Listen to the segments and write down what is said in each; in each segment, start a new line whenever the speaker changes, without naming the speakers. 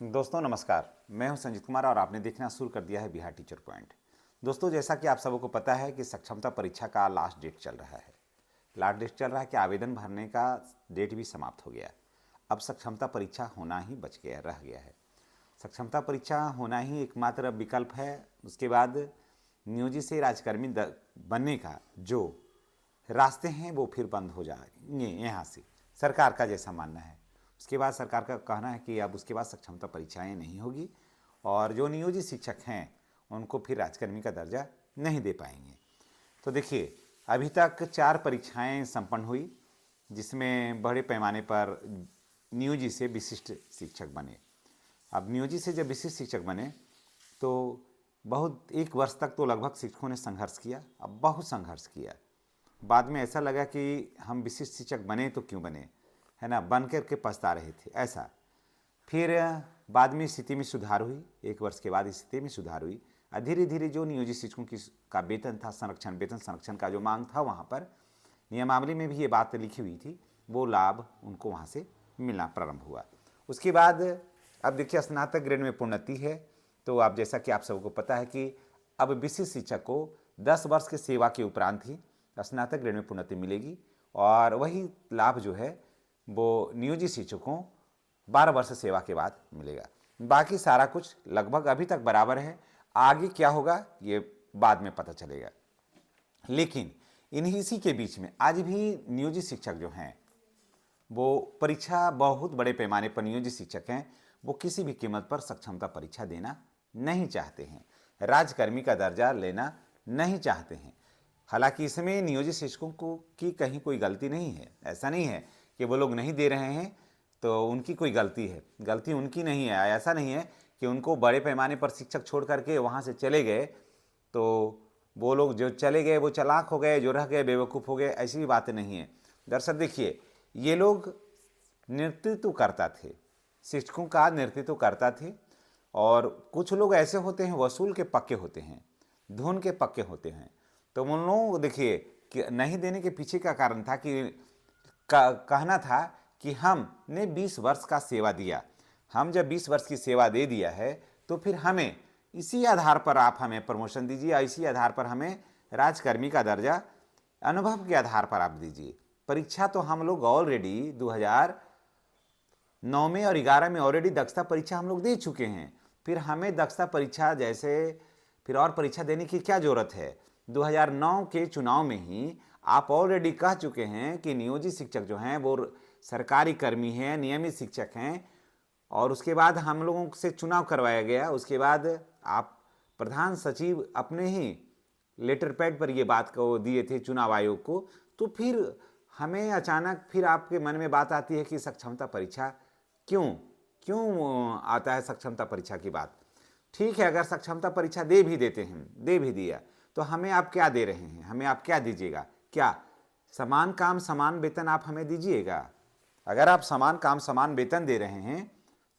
दोस्तों नमस्कार, मैं हूं संजीत कुमार और आपने देखना शुरू कर दिया है बिहार टीचर पॉइंट। दोस्तों, जैसा कि आप सबको पता है कि सक्षमता परीक्षा का लास्ट डेट चल रहा है। लास्ट डेट चल रहा है कि आवेदन भरने का डेट भी समाप्त हो गया। अब सक्षमता परीक्षा होना ही बच गया रह गया है। सक्षमता परीक्षा होना ही एकमात्र विकल्प है। उसके बाद नियोजित से राजकर्मी बनने का जो रास्ते हैं वो फिर बंद हो जाएंगे यहाँ से, सरकार का जैसा मानना है। उसके बाद सरकार का कहना है कि अब उसके बाद सक्षमता परीक्षाएं नहीं होगी और जो नियोजित शिक्षक हैं उनको फिर राजकर्मी का दर्जा नहीं दे पाएंगे। तो देखिए, अभी तक 4 परीक्षाएं संपन्न हुई जिसमें बड़े पैमाने पर नियोजित से विशिष्ट शिक्षक बने। अब नियोजित से जब विशिष्ट शिक्षक बने तो बहुत 1 वर्ष तक तो लगभग शिक्षकों ने संघर्ष किया, अब बहुत संघर्ष किया। बाद में ऐसा लगा कि हम विशिष्ट शिक्षक बने तो क्यों बने, है ना, बन कर के पछता रहे थे ऐसा। फिर बाद में स्थिति में सुधार हुई, 1 वर्ष के बाद स्थिति में सुधार हुई। धीरे धीरे जो नियोजित शिक्षकों की का वेतन था, संरक्षण, वेतन संरक्षण का जो मांग था, वहाँ पर नियमावली में भी ये बात लिखी हुई थी, वो लाभ उनको वहाँ से मिलना प्रारंभ हुआ। उसके बाद अब देखिए, स्नातक ग्रेड में प्रोन्नति है। तो अब जैसा कि आप सबको पता है कि अब विशिष्ट शिक्षक को 10 वर्ष की सेवा के उपरांत ही स्नातक ग्रेड में प्रोन्नति मिलेगी और वही लाभ जो है वो नियोजित शिक्षकों 12 वर्ष सेवा के बाद मिलेगा। बाकी सारा कुछ लगभग अभी तक बराबर है, आगे क्या होगा ये बाद में पता चलेगा। लेकिन इसी के बीच में आज भी नियोजित शिक्षक जो हैं वो परीक्षा, बहुत बड़े पैमाने पर नियोजित शिक्षक हैं, वो किसी भी कीमत पर सक्षमता परीक्षा देना नहीं चाहते हैं, राजकर्मी का दर्जा लेना नहीं चाहते हैं। हालांकि इसमें नियोजित शिक्षकों को की कहीं कोई गलती नहीं है। ऐसा नहीं है कि वो लोग नहीं दे रहे हैं तो उनकी कोई गलती है, गलती उनकी नहीं है। ऐसा नहीं है कि उनको बड़े पैमाने पर शिक्षक छोड़ करके वहाँ से चले गए तो वो लोग जो चले गए वो चालाक हो गए, जो रह गए बेवकूफ़ हो गए, ऐसी भी बातें नहीं है। दरअसल देखिए, ये लोग नेतृत्व करता थे, शिक्षकों का नेतृत्व करता थे। और कुछ लोग ऐसे होते हैं वसूल के पक्के होते हैं, धुन के पक्के होते हैं। तो उन लोगों को देखिए कि नहीं देने के पीछे का कारण था कि कहना था कि हमने 20 वर्ष का सेवा दिया, हम जब 20 वर्ष की सेवा दे दिया है तो फिर हमें इसी आधार पर आप हमें प्रमोशन दीजिए और इसी आधार पर हमें राजकर्मी का दर्जा अनुभव के आधार पर आप दीजिए। परीक्षा तो हम लोग ऑलरेडी 2009 में और 11 में ऑलरेडी दक्षता परीक्षा हम लोग दे चुके हैं, फिर हमें दक्षता परीक्षा जैसे फिर और परीक्षा देने की क्या जरूरत है। 2009 के चुनाव में ही आप ऑलरेडी कह चुके हैं कि नियोजित शिक्षक जो हैं वो सरकारी कर्मी हैं, नियमित शिक्षक हैं। और उसके बाद हम लोगों से चुनाव करवाया गया। उसके बाद आप प्रधान सचिव अपने ही लेटर पैड पर ये बात को दिए थे चुनाव आयोग को। तो फिर हमें अचानक फिर आपके मन में बात आती है कि सक्षमता परीक्षा क्यों क्यों आता है सक्षमता परीक्षा की बात। ठीक है, अगर सक्षमता परीक्षा दे भी देते हैं, दे भी दिया, तो हमें आप क्या दे रहे हैं, हमें आप क्या दीजिएगा? क्या समान काम समान वेतन आप हमें दीजिएगा? अगर आप समान काम समान वेतन दे रहे हैं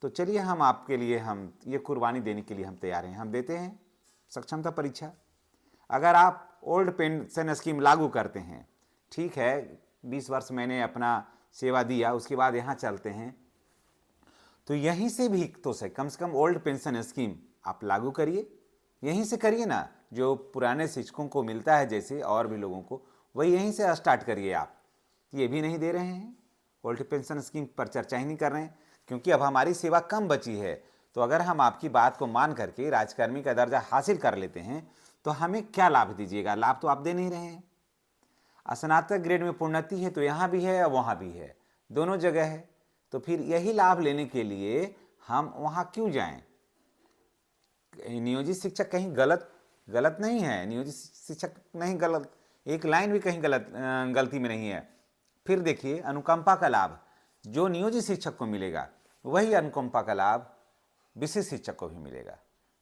तो चलिए, हम आपके लिए हम ये कुर्बानी देने के लिए हम तैयार हैं, हम देते हैं सक्षमता परीक्षा। अगर आप ओल्ड पेंशन स्कीम लागू करते हैं, ठीक है, 20 वर्ष मैंने अपना सेवा दिया, उसके बाद यहाँ चलते हैं, तो यहीं से भी तो से कम ओल्ड पेंशन स्कीम आप लागू करिए, यहीं से करिए ना, जो पुराने शिक्षकों को मिलता है जैसे और भी लोगों को, वही यहीं से स्टार्ट करिए आप। ये भी नहीं दे रहे हैं, ओल्ड पेंशन स्कीम पर चर्चा ही नहीं कर रहे हैं, क्योंकि अब हमारी सेवा कम बची है। तो अगर हम आपकी बात को मान करके राजकर्मी का दर्जा हासिल कर लेते हैं तो हमें क्या लाभ दीजिएगा? लाभ तो आप दे नहीं रहे हैं। स्नातक ग्रेड में प्रोन्नति है तो यहाँ भी है और वहाँ भी है, दोनों जगह है। तो फिर यही लाभ लेने के लिए हम वहाँ क्यों जाएं? नियोजित शिक्षक कहीं गलत नहीं है, नियोजित शिक्षक नहीं गलत, एक लाइन भी कहीं गलती में नहीं है। फिर देखिए, अनुकंपा का लाभ जो नियोजित शिक्षक को मिलेगा वही अनुकंपा का लाभ विशिष्ट शिक्षक को भी मिलेगा।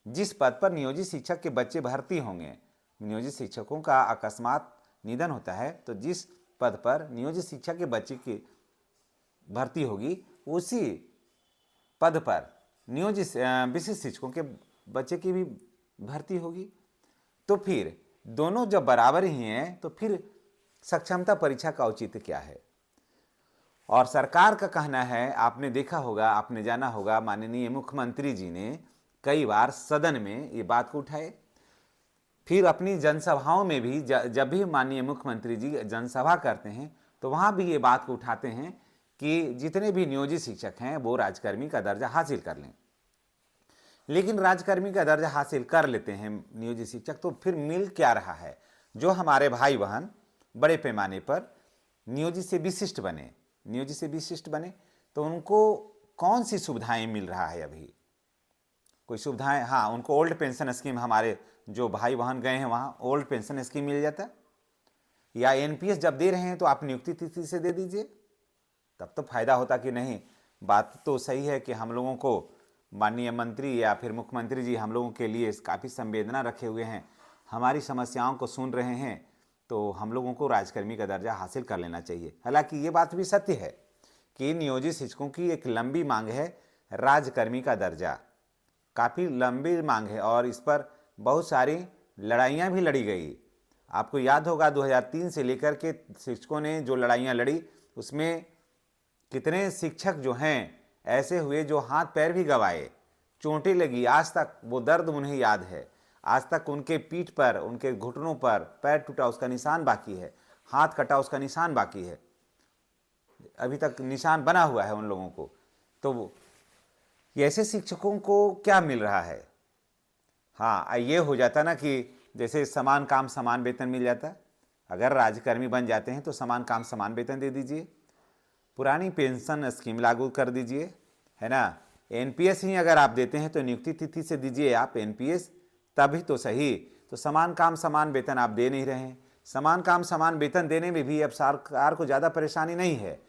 जिस पद पर नियोजित शिक्षक के बच्चे भर्ती होंगे, नियोजित शिक्षकों का अकस्मात निधन होता है तो जिस पद पर नियोजित शिक्षक के बच्चे की भर्ती होगी उसी पद पर नियोजित विशिष्ट शिक्षकों के बच्चे की भी भर्ती होगी। तो फिर दोनों जब बराबर ही हैं तो फिर सक्षमता परीक्षा का औचित्य क्या है? और सरकार का कहना है, आपने देखा होगा, आपने जाना होगा, माननीय मुख्यमंत्री जी ने कई बार सदन में ये बात को उठाए, फिर अपनी जनसभाओं में भी जब भी माननीय मुख्यमंत्री जी जनसभा करते हैं तो वहाँ भी ये बात को उठाते हैं कि जितने भी नियोजित शिक्षक हैं वो राजकर्मी का दर्जा हासिल कर लें। लेकिन राजकर्मी का दर्जा हासिल कर लेते हैं नियोजित शिक्षक, तो फिर मिल क्या रहा है? जो हमारे भाई बहन बड़े पैमाने पर नियोजित से विशिष्ट बने, तो उनको कौन सी सुविधाएं मिल रहा है? अभी कोई सुविधाएं, हाँ, उनको ओल्ड पेंशन स्कीम, हमारे जो भाई बहन गए हैं वहाँ ओल्ड पेंशन स्कीम मिल जाता, या एनपीएस जब दे रहे हैं तो आप नियुक्ति तिथि से दे दीजिए, तब तो फायदा होता कि नहीं। बात तो सही है कि हम लोगों को माननीय मंत्री या फिर मुख्यमंत्री जी हम लोगों के लिए काफ़ी संवेदना रखे हुए हैं, हमारी समस्याओं को सुन रहे हैं, तो हम लोगों को राजकर्मी का दर्जा हासिल कर लेना चाहिए। हालांकि ये बात भी सत्य है कि नियोजित शिक्षकों की एक लंबी मांग है राजकर्मी का दर्जा, काफ़ी लंबी मांग है, और इस पर बहुत सारी लड़ाइयाँ भी लड़ी गई। आपको याद होगा 2003 से लेकर के शिक्षकों ने जो लड़ाइयाँ लड़ी, उसमें कितने शिक्षक जो हैं ऐसे हुए जो हाथ पैर भी गंवाए, चोटें लगी, आज तक वो दर्द उन्हें याद है, आज तक उनके पीठ पर, उनके घुटनों पर पैर टूटा उसका निशान बाकी है, हाथ कटा उसका निशान बाकी है, अभी तक निशान बना हुआ है उन लोगों को। तो ऐसे शिक्षकों को क्या मिल रहा है? हाँ, ये हो जाता ना कि जैसे समान काम समान वेतन मिल जाता, अगर राजकर्मी बन जाते हैं तो समान काम समान वेतन दे दीजिए, पुरानी पेंशन स्कीम लागू कर दीजिए, है ना। एनपीएस ही अगर आप देते हैं तो नियुक्ति तिथि से दीजिए आप एनपीएस, तभी तो सही। तो समान काम समान वेतन आप दे नहीं रहे हैं। समान काम समान वेतन देने में भी अब सरकार को ज़्यादा परेशानी नहीं है,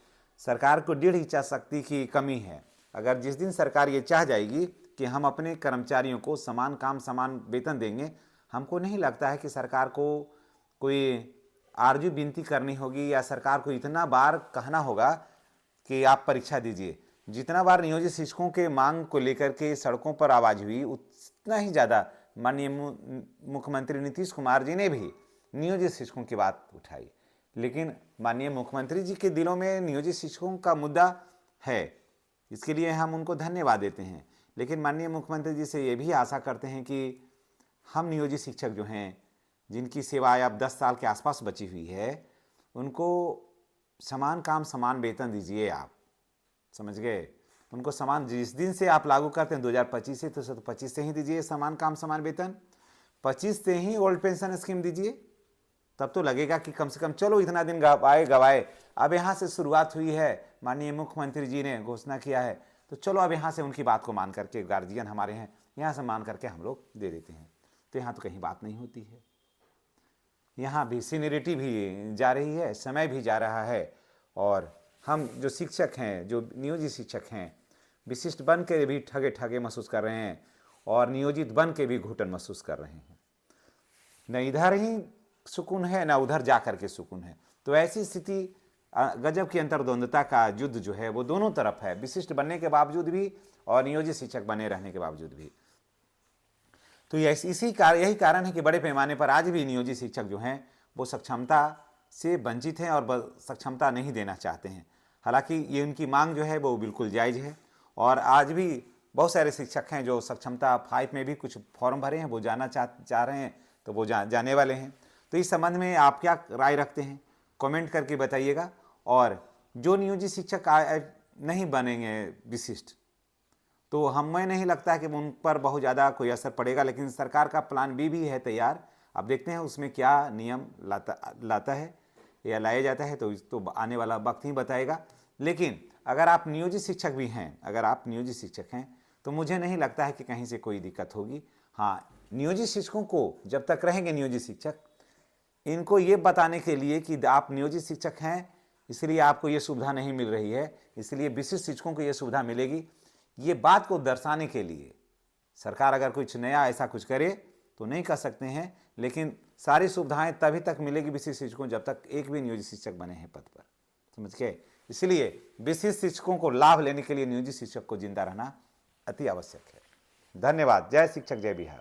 सरकार को दृढ़ इच्छा शक्ति की कमी है। अगर जिस दिन सरकार ये चाह जाएगी कि हम अपने कर्मचारियों को समान काम समान वेतन देंगे, हमको नहीं लगता है कि सरकार को कोई आरजू विनती करनी होगी या सरकार को इतना बार कहना होगा कि आप परीक्षा दीजिए। जितना बार नियोजित शिक्षकों के मांग को लेकर के सड़कों पर आवाज़ हुई, उतना ही ज़्यादा माननीय मुख्यमंत्री नीतीश कुमार जी ने भी नियोजित शिक्षकों की बात उठाई। लेकिन माननीय मुख्यमंत्री जी के दिलों में नियोजित शिक्षकों का मुद्दा है, इसके लिए हम उनको धन्यवाद देते हैं। लेकिन माननीय मुख्यमंत्री जी से ये भी आशा करते हैं कि हम नियोजित शिक्षक जो हैं, जिनकी सेवाएं अब 10 साल के आसपास बची हुई है, उनको समान काम समान वेतन दीजिए आप, समझ गए? उनको समान, जिस दिन से आप लागू करते हैं 2025 से, तो 25 से ही दीजिए समान काम समान वेतन, 25 से ही ओल्ड पेंशन स्कीम दीजिए, तब तो लगेगा कि कम से कम चलो इतना दिन गवाए। अब यहाँ से शुरुआत हुई है, माननीय मुख्यमंत्री जी ने घोषणा किया है, तो चलो अब यहाँ से उनकी बात को मान करके, गार्जियन हमारे हैं, यहाँ से मान करके हम लोग दे देते हैं। तो यहाँ तो कहीं बात नहीं होती है, यहाँ भी सीनियरिटी भी जा रही है, समय भी जा रहा है, और हम जो शिक्षक हैं, जो नियोजित शिक्षक हैं, विशिष्ट बन के भी ठगे ठगे महसूस कर रहे हैं और नियोजित बन के भी घुटन महसूस कर रहे हैं। न इधर ही सुकून है न उधर जा कर के सुकून है। तो ऐसी स्थिति, गजब की अंतर्द्वंदता का युद्ध जो है वो दोनों तरफ है, विशिष्ट बनने के बावजूद भी और नियोजित शिक्षक बने रहने के बावजूद भी। तो यही कारण है कि बड़े पैमाने पर आज भी नियोजित शिक्षक जो हैं वो सक्षमता से वंचित हैं और सक्षमता नहीं देना चाहते हैं। हालांकि ये उनकी मांग जो है वो बिल्कुल जायज़ है, और आज भी बहुत सारे शिक्षक हैं जो सक्षमता 5 में भी कुछ फॉर्म भरे हैं, वो जाना चाह रहे हैं, तो वो जाने वाले हैं। तो इस संबंध में आप क्या राय रखते हैं, कमेंट करके बताइएगा। और जो नियोजित शिक्षक नहीं बनेंगे विशिष्ट, तो हमें नहीं लगता है कि उन पर बहुत ज़्यादा कोई असर पड़ेगा, लेकिन सरकार का प्लान बी भी है तैयार। अब देखते हैं उसमें क्या नियम लाता है या लाया जाता है, तो आने वाला वक्त ही बताएगा। लेकिन अगर आप नियोजित शिक्षक भी हैं, अगर आप नियोजित शिक्षक हैं, तो मुझे नहीं लगता है कि कहीं से कोई दिक्कत होगी। हाँ, नियोजित शिक्षकों को जब तक रहेंगे नियोजित शिक्षक, इनको ये बताने के लिए कि आप नियोजित शिक्षक हैं इसलिए आपको ये सुविधा नहीं मिल रही है, इसलिए विशिष्ट शिक्षकों को ये सुविधा मिलेगी, ये बात को दर्शाने के लिए सरकार अगर कुछ नया ऐसा कुछ करे तो नहीं कर सकते हैं, लेकिन सारी सुविधाएं तभी तक मिलेगी विशिष्ट शिक्षकों जब तक एक भी नियोजित शिक्षक बने हैं पद पर, समझ गए? इसलिए विशिष्ट शिक्षकों को लाभ लेने के लिए नियोजित शिक्षक को जिंदा रहना अति आवश्यक है। धन्यवाद। जय शिक्षक, जय बिहार।